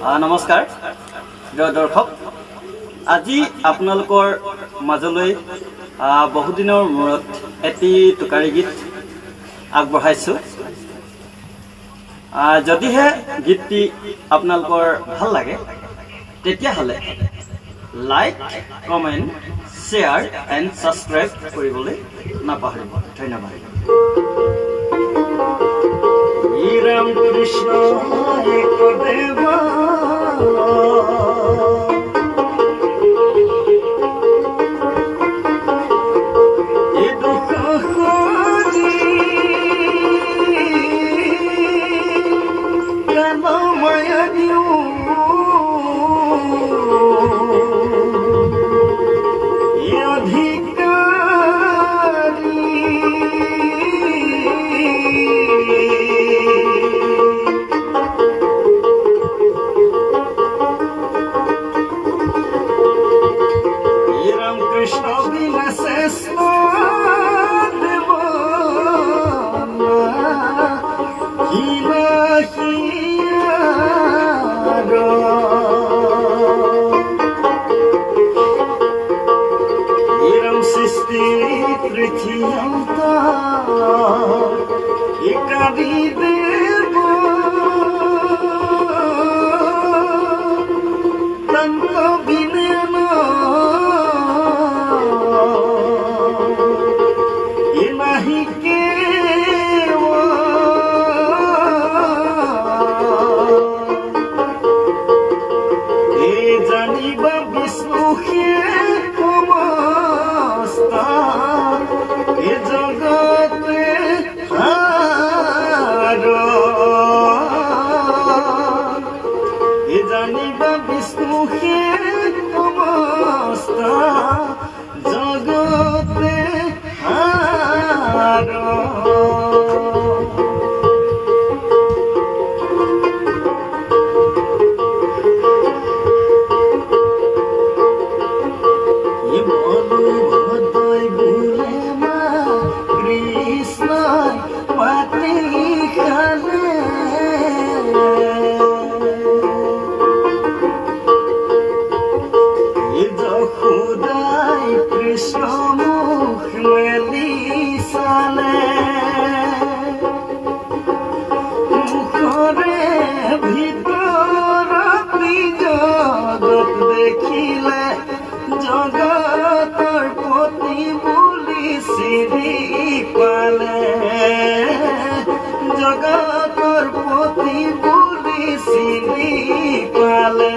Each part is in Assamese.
নমস্কাৰ প্ৰিয় দৰ্শক, আজি আপোনালোকৰ মাজলৈ বহুদিনৰ মূৰত এটি টোকাৰী গীত আগবঢ়াইছোঁ। যদিহে গীতটি আপোনালোকৰ ভাল লাগে তেতিয়াহ'লে like, comment, share and subscribe কৰিবলৈ নাপাহৰিব। ধন্যবাদ। राम कृष्ण एक देवा ये दुख खोजी कानो माया दियो ये अधिकारी Krishna Vinasesna Devana Hila Hiyara Iram Sisti Prithiyanta Ikadi Deva Tanto Vinena জানিবা বিষ্ণু হে সমস্ত জগতে হার বলু ভদয় ভুলে মা কৃষ্ণ পাতি খালে খুদাই কৃষ্ণ মুখ মেলি চালে মুখৰে ভিতৰত জগত দেখিলে জগতৰ পতি বুলি চিৰি পালে জগতৰ পতি বুলি চিৰি পালে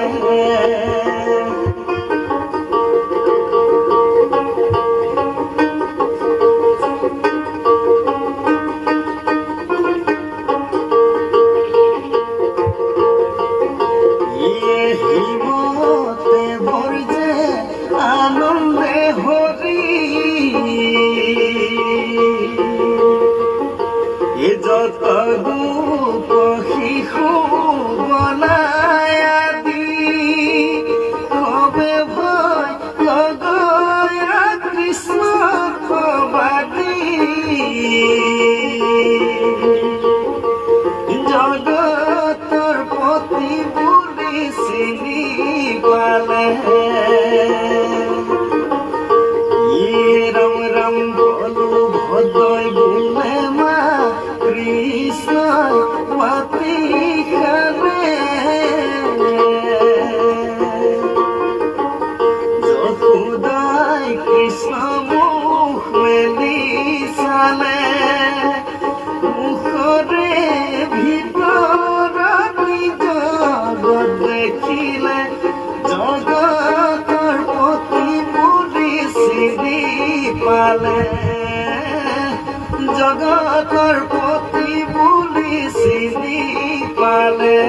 আনন্দে হরি এ যত গোপ শিশু বনাই আদি কবে ভয় লগয়া কৃষ্ণ কবাদি জগতৰ পতি বুলি চিনি পালে রাম রাম বলো ভদয় বলে মা কৃষ্ণ পাতি খালে যশোদাই কৃষ্ণ মুখ মেলি চালে মুখৰে ভিতৰত জগত দেখিলে জগতৰ পতি বুলি চিনি পালে জগতৰ পতি বুলি চিনি পালে।